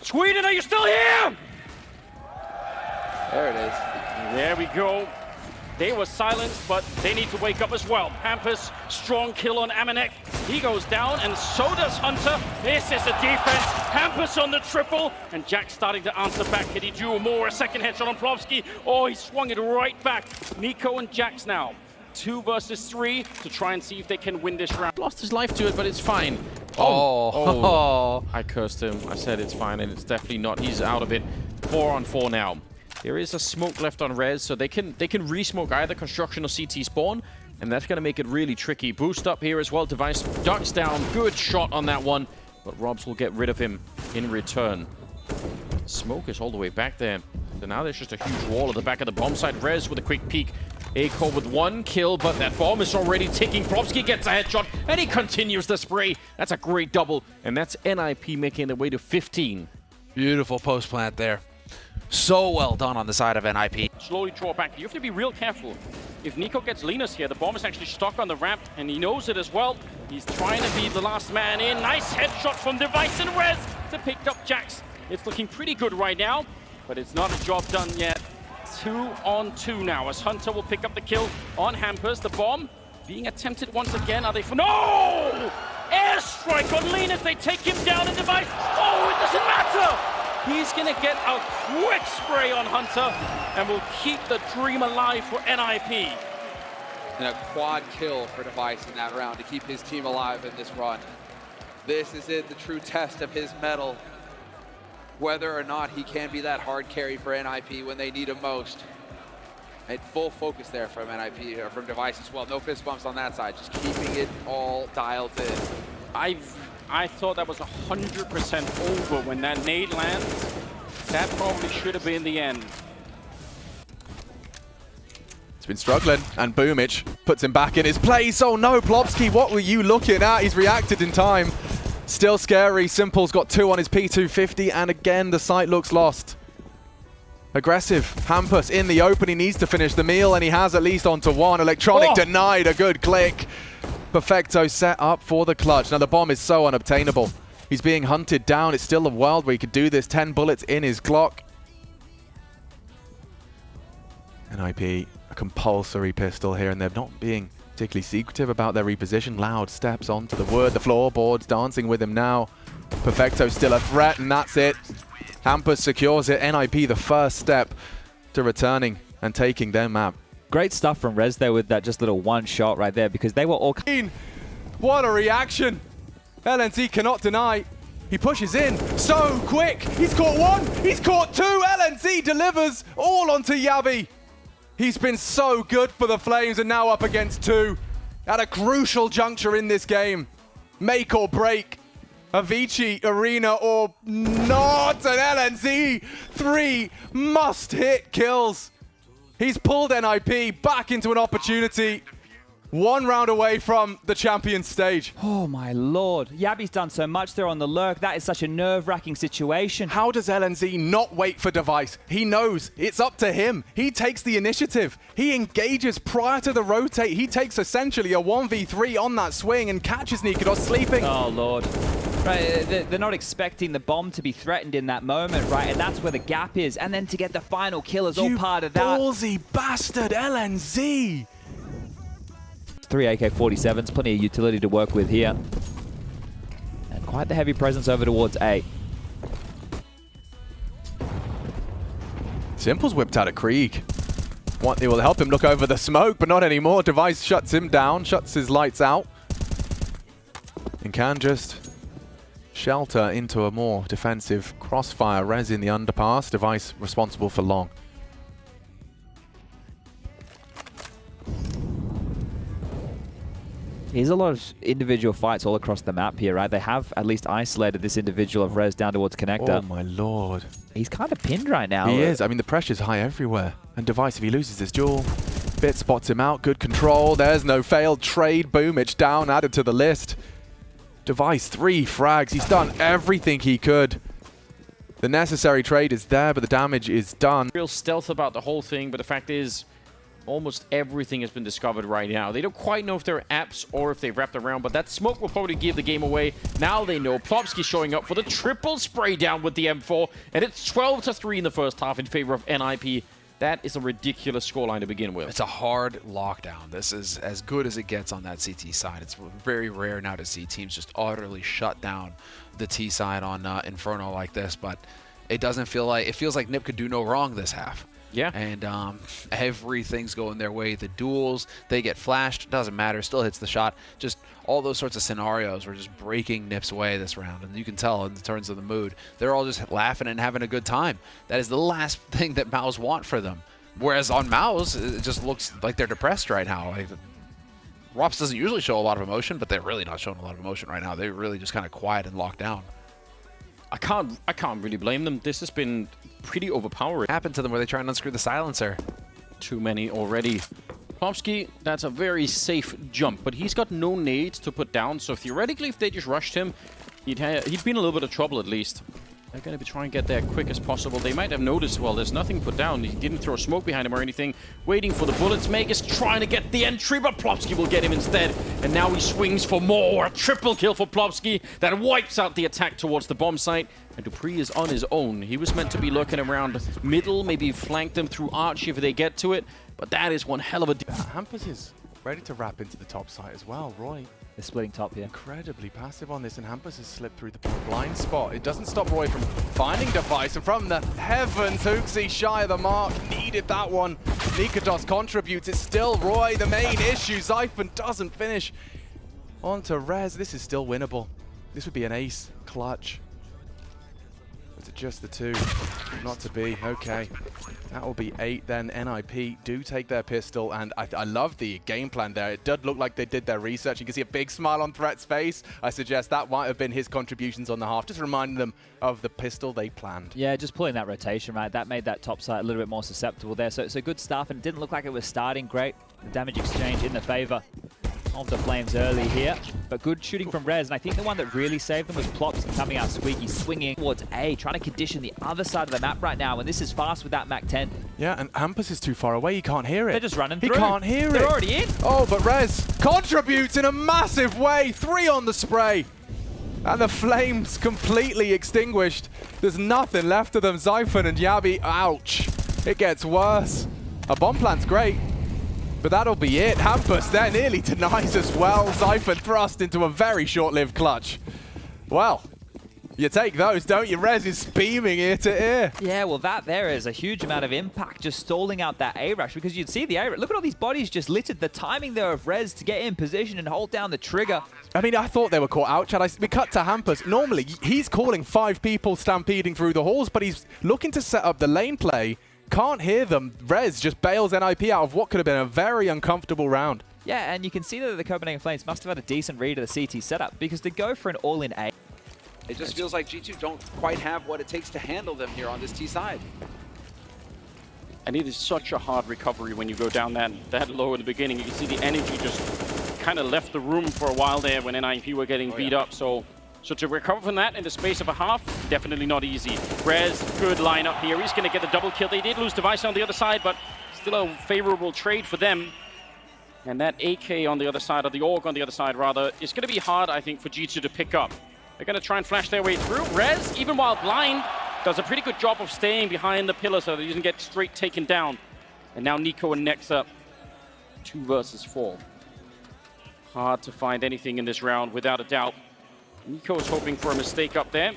Sweden, are you still here? There it is. There we go. They were silenced, but they need to wake up as well. Hampus, strong kill on Amanek. He goes down, and so does Hunter. This is a defense. Hampus on the triple, and Jack starting to answer back. Can he do more? A second headshot on Plovsky. Oh, he swung it right back. Nico and Jax now. 2 versus 3 to try and see if they can win this round. Lost his life to it, but it's fine. Oh. I cursed him. I said it's fine, and it's definitely not. He's out of it. 4 on 4 now. There is a smoke left on res, so they can re-smoke either construction or CT spawn, and that's going to make it really tricky. Boost up here as well. Device ducks down. Good shot on that one, but Robs will get rid of him in return. Smoke is all the way back there. So now there's just a huge wall at the back of the bomb site. Res with a quick peek. Acor with 1 kill, but that bomb is already ticking. Plovsky gets a headshot, and he continues the spray. That's a great double, and that's NIP making their way to 15. Beautiful post plant there. So well done on the side of NIP. Slowly draw back. You have to be real careful. If Nico gets Linus here, the bomb is actually stuck on the ramp, and he knows it as well. He's trying to be the last man in. Nice headshot from Device and Rez to pick up Jax. It's looking pretty good right now, but it's not a job done yet. 2 on 2 now, as Hunter will pick up the kill on Hampus. The bomb being attempted once again. Are they for no? Airstrike on Linus. They take him down in Device. Oh, it doesn't matter. He's going to get a quick spray on Hunter and will keep the dream alive for NIP. And a quad kill for Device in that round to keep his team alive in this run. This is it, the true test of his mettle. Whether or not he can be that hard carry for NIP when they need him most. And full focus there from NIP, or from Device as well. No fist bumps on that side, just keeping it all dialed in. I thought that was 100% over when that nade lands. That probably should have been the end. He's been struggling, and Boomich puts him back in his place. Oh no, Plovsky, what were you looking at? He's reacted in time. Still scary. Simple's got 2 on his P250, and again, the site looks lost. Aggressive. Hampus in the open. He needs to finish the meal, and he has at least onto 1. Electronic denied. A good click. Perfecto set up for the clutch. Now the bomb is so unobtainable. He's being hunted down. It's still a world where he could do this. 10 bullets in his Glock. NIP, a compulsory pistol here, and they're not being particularly secretive about their reposition. Loud steps onto the wood. The floorboards dancing with him now. Perfecto still a threat, and that's it. Hampus secures it. NIP the first step to returning and taking their map. Great stuff from Rez there with that just little one shot right there, because they were all... What a reaction! LNC cannot deny. He pushes in so quick. He's caught 1. He's caught 2. LNC delivers all onto Yabi. He's been so good for the Flames, and now up against 2 at a crucial juncture in this game. Make or break. Avicii, Arena, or not. And LNC 3 must-hit kills. He's pulled NIP back into an opportunity. 1 round away from the champion stage. Oh my lord. Yabi's done so much there on the lurk. That is such a nerve-wracking situation. How does LNZ not wait for Device? He knows it's up to him. He takes the initiative. He engages prior to the rotate. He takes essentially a 1v3 on that swing and catches Nikodos sleeping. Oh lord. Right, they're not expecting the bomb to be threatened in that moment, right? And that's where the gap is. And then to get the final kill is all part of that. Ballsy bastard, LNZ! 3 AK-47s, plenty of utility to work with here. And quite the heavy presence over towards A. Simple's whipped out a Krieg. It will help him look over the smoke, but not anymore. Device shuts him down, shuts his lights out. And can just shelter into a more defensive crossfire. Rez in the underpass, Device responsible for long. There's a lot of individual fights all across the map here, right? They have at least isolated this individual of Rez down towards Connector. Oh my lord. He's kind of pinned right now. He is. I mean, the pressure's high everywhere. And Device, if he loses this duel, Bit spots him out. Good control. There's no failed trade. Boomich down, added to the list. Device 3 frags. He's done everything he could. The necessary trade is there, but the damage is done. Real stealth about the whole thing, but the fact is, Almost everything has been discovered right now. They don't quite know if they're apps or if they've wrapped around, but that smoke will probably give the game away. Now they know. Plopsky showing up for the triple spray down with the M4, and it's 12-3 in the first half in favor of NIP. That is a ridiculous scoreline to begin with. It's a hard lockdown. This is as good as it gets on that CT side. It's very rare now to see teams just utterly shut down the T side on Inferno like this, but it doesn't feel like, it feels like NIP could do no wrong this half. Yeah. And everything's going their way. The duels, they get flashed, doesn't matter, still hits the shot. Just all those sorts of scenarios were just breaking NIP's way this round. And you can tell in terms of the mood, they're all just laughing and having a good time. That is the last thing that MOUZ want for them. Whereas on MOUZ, it just looks like they're depressed right now. Like, ROPS doesn't usually show a lot of emotion, but they're really not showing a lot of emotion right now. They're really just kind of quiet and locked down. I can't really blame them. This has been pretty overpowering. Happened to them where they try and unscrew the silencer. Too many already. Plopsky, that's a very safe jump, but he's got no nades to put down, so theoretically if they just rushed him, he'd been a little bit of trouble at least. They're going to be trying to get there quick as possible. They might have noticed, well, there's nothing put down. He didn't throw smoke behind him or anything. Waiting for the bullets. Magus trying to get the entry, but Plopsky will get him instead. And now he swings for more. A triple kill for Plopsky that wipes out the attack towards the bomb site. And dupreeh is on his own. He was meant to be lurking around middle, maybe flank them through Archie if they get to it. But that is one hell of a... Hampus is ready to wrap into the top site as well. Roy, They're splitting top here. incredibly passive on this, and Hampus has slipped through the blind spot. It doesn't stop Roy from finding Device, and from the heavens, Hooksy shy of the mark. Needed that one. Nikodos contributes. It's still Roy, the main issue. Zyphon doesn't finish. On to Rez. This is still winnable. This would be an ace clutch. Was it just the two? Not to be. Okay. That will be 8 then. NIP do take their pistol, and I love the game plan there. It did look like they did their research. You can see a big smile on Threat's face. I suggest that might have been his contributions on the half, just reminding them of the pistol they planned. Yeah, just pulling that rotation, right? That made that top side a little bit more susceptible there. So good stuff, and it didn't look like it was starting great. The damage exchange in the favor of the Flames early here, but good shooting from Rez, and I think the one that really saved them was Plopsky coming out squeaky, swinging towards A, trying to condition the other side of the map right now, and this is fast with that MAC-10. Yeah, and Hampus is too far away. He can't hear it. They're just running through. He can't hear it. They're already in. Oh, but Rez contributes in a massive way. 3 on the spray. And the Flames completely extinguished. There's nothing left of them. Zyphon and Yabi, ouch. It gets worse. A bomb plant's great, but that'll be it. Hampus there nearly denies as well. Zyphon thrust into a very short-lived clutch. Well, you take those, don't you? Rez is beaming ear to ear. Yeah, well, that there is a huge amount of impact just stalling out that A-rush, because you'd see the A-rush. Look at all these bodies just littered. The timing there of Rez to get in position and hold down the trigger. I mean, I thought they were caught out, Chad. We cut to Hampus. Normally, he's calling 5 people stampeding through the halls, but he's looking to set up the lane play. Can't hear them. Rez just bails NIP out of what could have been a very uncomfortable round. Yeah, and you can see that the Copenhagen Flames must have had a decent read of the CT setup, because to go for an all-in A... It just feels like G2 don't quite have what it takes to handle them here on this T side. And it is such a hard recovery when you go down that low in the beginning. You can see the energy just kind of left the room for a while there when NIP were getting beat up. So to recover from that in the space of a half, definitely not easy. Rez, good lineup here. He's going to get the double kill. They did lose Device on the other side, but still a favorable trade for them. And that AK on the other side, or the AUG on the other side rather, is going to be hard, I think, for G2 to pick up. They're going to try and flash their way through. Rez, even while blind, does a pretty good job of staying behind the pillar so that he doesn't get straight taken down. And now Nico and Nexa, 2 versus 4. Hard to find anything in this round, without a doubt. Nico is hoping for a mistake up there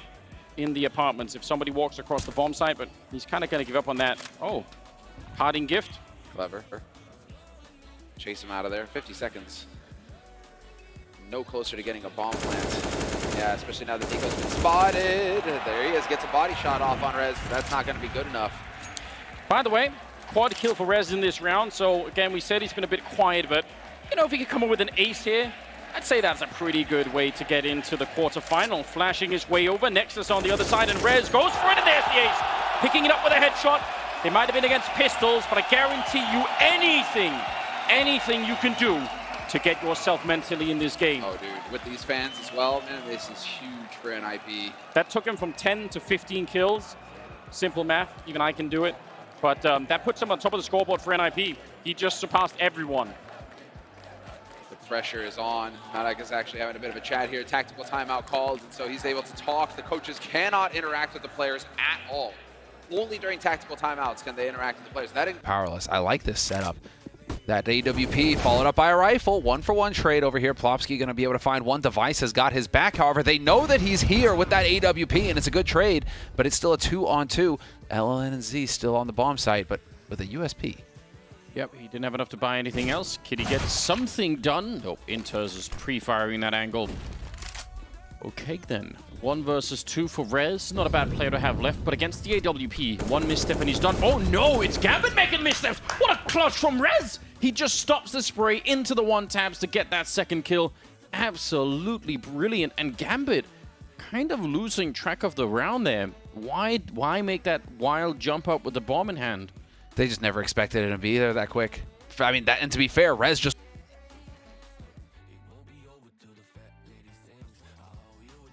in the apartments if somebody walks across the bomb site, but he's kind of going to give up on that. Oh, parting gift. Clever. Chase him out of there. 50 seconds. No closer to getting a bomb plant. Yeah, especially now that Nico's been spotted. There he is, gets a body shot off on Rez. That's not going to be good enough. By the way, quad kill for Rez in this round. So again, we said he's been a bit quiet, but you know, if he could come up with an ace here, I'd say that's a pretty good way to get into the quarterfinal. Flashing his way over, Nexus on the other side, and Rez goes for it, and there's the ace. Picking it up with a headshot. They might have been against pistols, but I guarantee you anything you can do to get yourself mentally in this game. Oh, dude, with these fans as well, man, this is huge for NIP. That took him from 10 to 15 kills. Simple math, even I can do it. But that puts him on top of the scoreboard for NIP. He just surpassed everyone. The pressure is on. Madak is actually having a bit of a chat here. Tactical timeout called, and so he's able to talk. The coaches cannot interact with the players at all. Only during tactical timeouts can they interact with the players. That Powerless. I like this setup. That AWP followed up by a rifle. 1-for-1 trade over here. Plopsky going to be able to find one. Device has got his back. However, they know that he's here with that AWP, and it's a good trade, but it's still a 2-on-2. LLN and Z still on the bomb site, but with a USP. Yep, he didn't have enough to buy anything else. Kitty gets something done. Nope, Inters is pre-firing that angle. Okay then, 1 versus 2 for Rez. Not a bad player to have left, but against the AWP, 1 misstep and he's done. Oh no, it's Gambit making missteps. What a clutch from Rez. He just stops the spray into the 1-taps to get that second kill. Absolutely brilliant. And Gambit kind of losing track of the round there. Why make that wild jump up with the bomb in hand? They just never expected it to be there that quick. I mean, and to be fair, Rez just